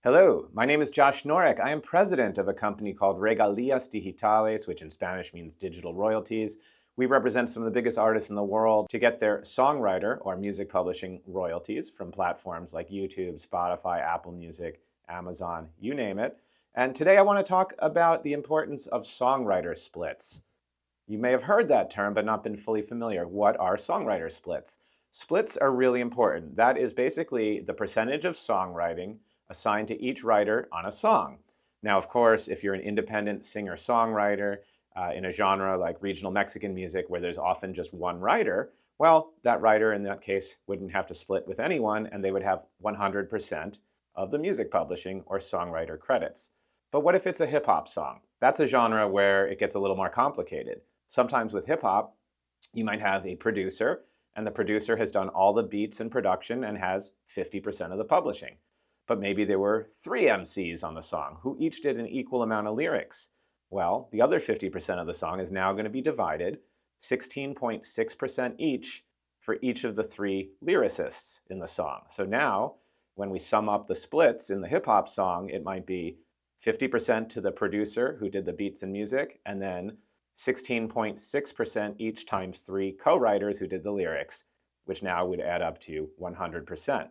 Hello, my name is Josh Norek. I am president of a company called Regalias Digitales, which in Spanish means digital royalties. We represent some of the biggest artists in the world to get their songwriter or music publishing royalties from platforms like YouTube, Spotify, Apple Music, Amazon, you name it. And today I want to talk about the importance of songwriter splits. You may have heard that term, but not been fully familiar. What are songwriter splits? Splits are really important. That is basically the percentage of songwriting assigned to each writer on a song. Now, of course, if you're an independent singer-songwriter in a genre like regional Mexican music where there's often just one writer, well, that writer in that case wouldn't have to split with anyone and they would have 100% of the music publishing or songwriter credits. But what if it's a hip-hop song? That's a genre where it gets a little more complicated. Sometimes with hip hop, you might have a producer, and the producer has done all the beats and production and has 50% of the publishing. But maybe there were 3 MCs on the song who each did an equal amount of lyrics. Well, the other 50% of the song is now going to be divided 16.6% each for each of the 3 lyricists in the song. So now, when we sum up the splits in the hip hop song, it might be 50% to the producer who did the beats and music, and then 16.6% each times 3 co-writers who did the lyrics, which now would add up to 100%.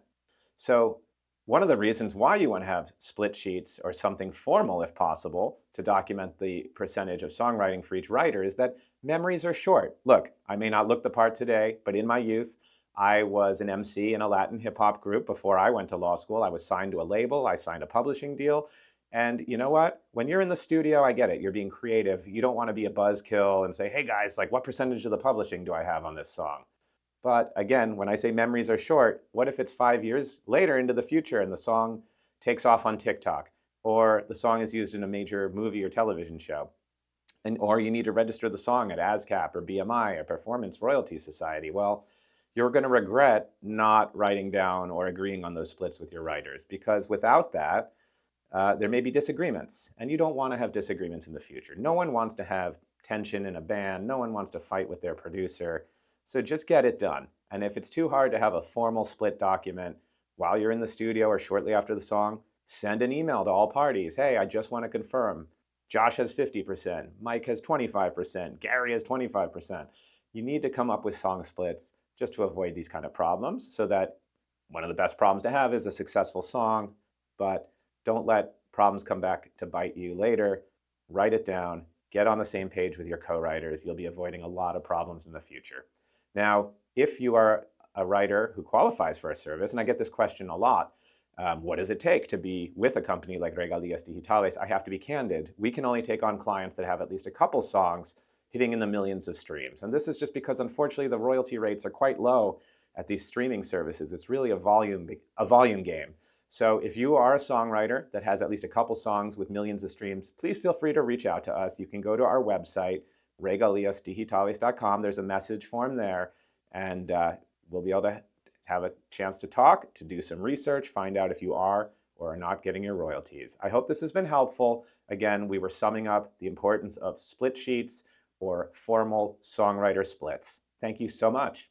So one of the reasons why you want to have split sheets or something formal, if possible, to document the percentage of songwriting for each writer is that memories are short. Look, I may not look the part today, but in my youth, I was an MC in a Latin hip-hop group before I went to law school. I was signed to a label. I signed a publishing deal. And you know what? When you're in the studio, I get it. You're being creative. You don't want to be a buzzkill and say, hey guys, like what percentage of the publishing do I have on this song? But again, when I say memories are short, what if it's 5 years later into the future and the song takes off on TikTok, or the song is used in a major movie or television show, or you need to register the song at ASCAP or BMI or Performance Royalties Society? Well, you're going to regret not writing down or agreeing on those splits with your writers, because without that, there may be disagreements, and you don't want to have disagreements in the future. No one wants to have tension in a band. No one wants to fight with their producer. So just get it done. And if it's too hard to have a formal split document while you're in the studio or shortly after the song, send an email to all parties. Hey, I just want to confirm. Josh has 50%, Mike has 25%, Gary has 25%. You need to come up with song splits just to avoid these kind of problems, so that one of the best problems to have is a successful song, but don't let problems come back to bite you later. Write it down. Get on the same page with your co-writers. You'll be avoiding a lot of problems in the future. Now, if you are a writer who qualifies for a service, and I get this question a lot, what does it take to be with a company like Regalias Digitales? I have to be candid. We can only take on clients that have at least a couple songs hitting in the millions of streams. And this is just because, unfortunately, the royalty rates are quite low at these streaming services. It's really a volume game. So if you are a songwriter that has at least a couple songs with millions of streams, please feel free to reach out to us. You can go to our website, regaliasdigitales.com. There's a message form there, and we'll be able to have a chance to talk, to do some research, find out if you are or are not getting your royalties. I hope this has been helpful. Again, we were summing up the importance of split sheets or formal songwriter splits. Thank you so much.